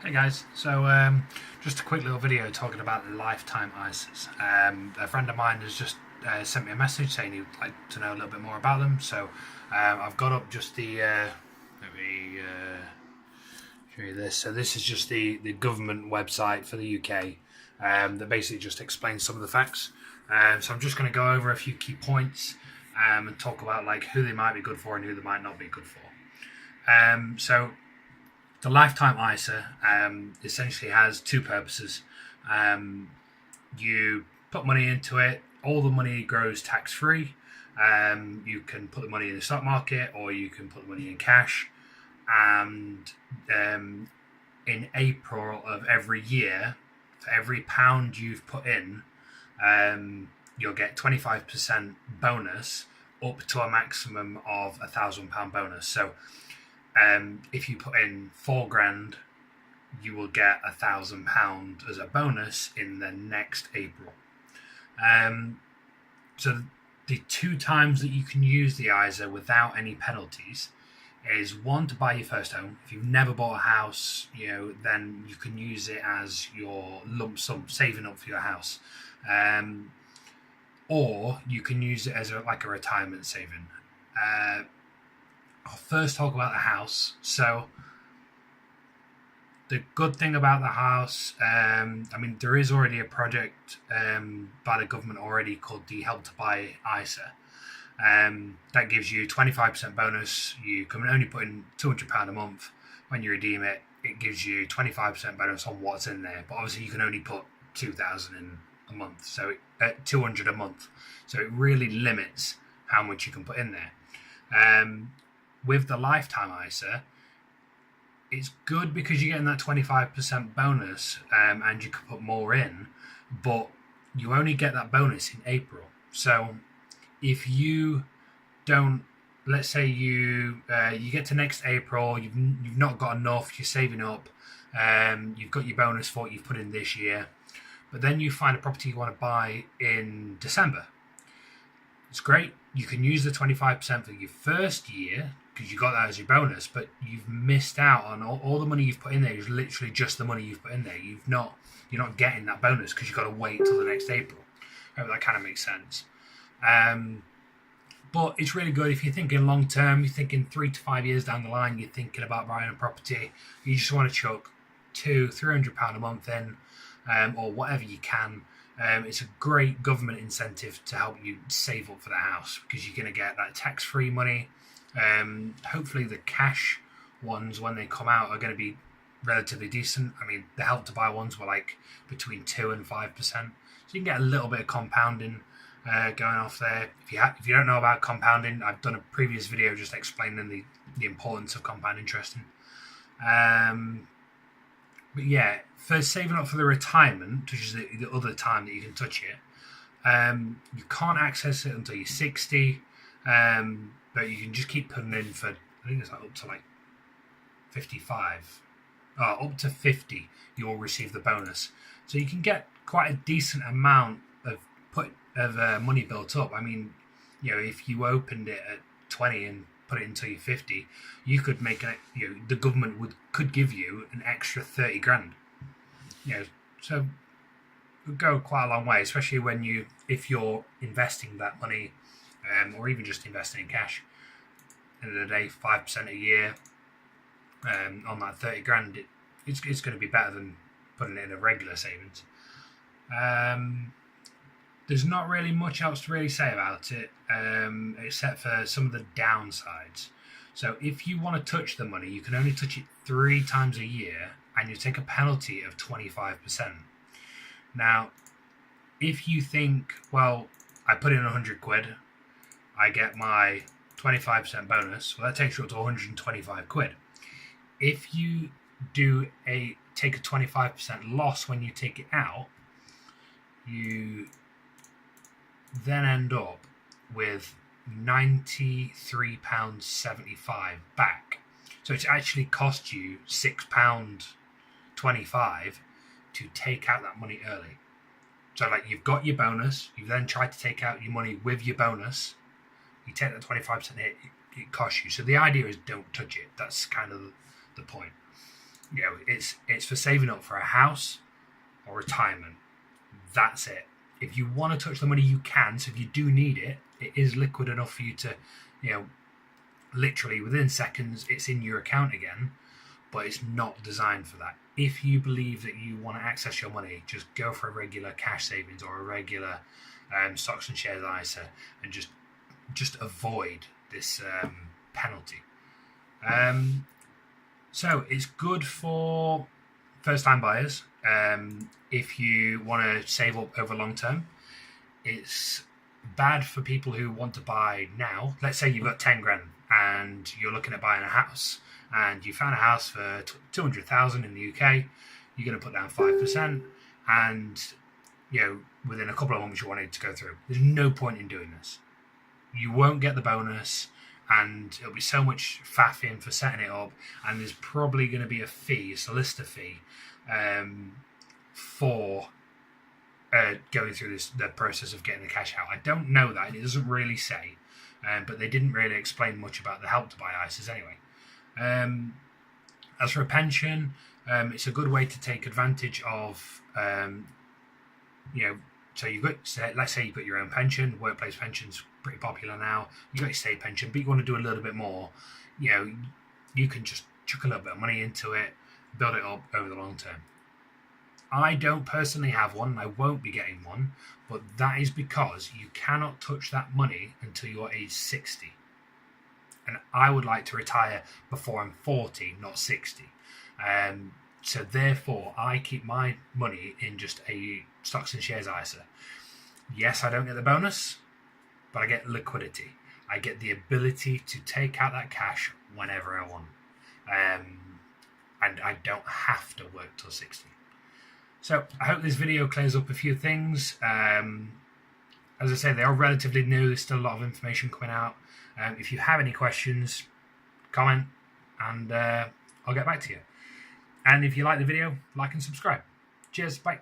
Hey guys, so just a quick little video talking about lifetime ISAs. A friend of mine has just sent me a message saying he'd like to know a little bit more about them. So I've got up just the let me show you this. So this is just the government website for the UK that basically just explains some of the facts. So I'm just going to go over a few key points and talk about like who they might be good for and who they might not be good for. So the lifetime ISA essentially has two purposes. You put money into it, all the money grows tax free. You can put the money in the stock market or you can put the money in cash. And in April of every year, for every pound you've put in, you'll get 25% bonus up to a maximum of £1,000 bonus. So if you put in £4,000, you will get £1,000 as a bonus in the next April. So the two times that you can use the ISA without any penalties is one, to buy your first home. If you've never bought a house, then you can use it as your lump sum saving up for your house, or you can use it as a retirement saving. I'll first talk about the house. So the good thing about the house, there is already a project by the government already called the Help to Buy ISA. That gives you 25% bonus. You can only put in £200 a month. When you redeem it, it gives you 25% bonus on what's in there. But obviously you can only put 2,000 in a month, so 200 a month. So it really limits how much you can put in there. With the lifetime ISA, it's good because you're getting that 25% bonus, and you can put more in, but you only get that bonus in April. So if you don't, let's say you get to next April, you've not got enough, you're saving up, you've got your bonus for what you've put in this year, but then you find a property you want to buy in December. It's great. You can use the 25% for your first year because you got that as your bonus, but you've missed out on all the money you've put in there. Is literally just the money you've put in there. You're not getting that bonus because you've got to wait till the next April. I hope that kind of makes sense. But it's really good if you're thinking long term. You're thinking 3 to 5 years down the line. You're thinking about buying a property. You just want to chuck £200-300 a month in, or whatever you can. It's a great government incentive to help you save up for the house because you're going to get that tax-free money. Hopefully the cash ones, when they come out, are going to be relatively decent. I mean, the Help to Buy ones were like between 2 and 5%. So you can get a little bit of compounding going off there. If you don't know about compounding, I've done a previous video just explaining the importance of compound interest. But yeah, for saving up for the retirement, which is the other time that you can touch it, you can't access it until you're 60, but you can just keep putting in for, I think it's like up to like 55. Up to 50, you'll receive the bonus. So you can get quite a decent amount of money built up. I mean, if you opened it at 20 and put it until you're 50, you could make the government could give you an extra 30 grand. So it would go quite a long way, especially if you're investing that money, or even just investing in cash. At the end of the day, 5% a year on that 30 grand, it's going to be better than putting it in a regular savings. There's not really much else to really say about it, except for some of the downsides. So if you want to touch the money, you can only touch it 3 times a year, and you take a penalty of 25%. Now, if you think, well, I put in 100 quid, I get my 25% bonus, well, that takes you up to 125 quid. If you take a 25% loss when you take it out, you then end up with £93.75 back. So it's actually cost you £6.25 to take out that money early. So you've got your bonus, you then tried to take out your money with your bonus, you take that 25% hit, it costs you. So the idea is don't touch it. That's kind of the point. it's for saving up for a house or retirement. That's it. If you want to touch the money, you can. So if you do need it, it is liquid enough for you to, literally within seconds, it's in your account again. But it's not designed for that. If you believe that you want to access your money, just go for a regular cash savings or a regular stocks and shares ISA, and just avoid this penalty. So it's good for first-time buyers. If you want to save up over long term, it's bad for people who want to buy now. Let's say you've got 10 grand and you're looking at buying a house, and you found a house for 200,000 in the UK. You're going to put down 5%, and within a couple of months you want it to go through. There's no point in doing this. You won't get the bonus, and it'll be so much faffing for setting it up, and there's probably going to be a solicitor fee, for going through the process of getting the cash out. I don't know that. It doesn't really say, but they didn't really explain much about the Help to Buy ISAs anyway. As for a pension, it's a good way to take advantage of, so let's say you've got your own pension. Workplace pension's pretty popular now. You've got your state pension, but you want to do a little bit more. You can just chuck a little bit of money into it, build it up over the long term. I don't personally have one, and I won't be getting one, but that is because you cannot touch that money until you're age 60. And I would like to retire before I'm 40, not 60. So therefore, I keep my money in just a stocks and shares ISA. Yes, I don't get the bonus, but I get liquidity. I get the ability to take out that cash whenever I want. And I don't have to work till 60. So I hope this video clears up a few things. As I say, they are relatively new. There's still a lot of information coming out. If you have any questions, comment, and I'll get back to you. And if you like the video, like and subscribe. Cheers, bye.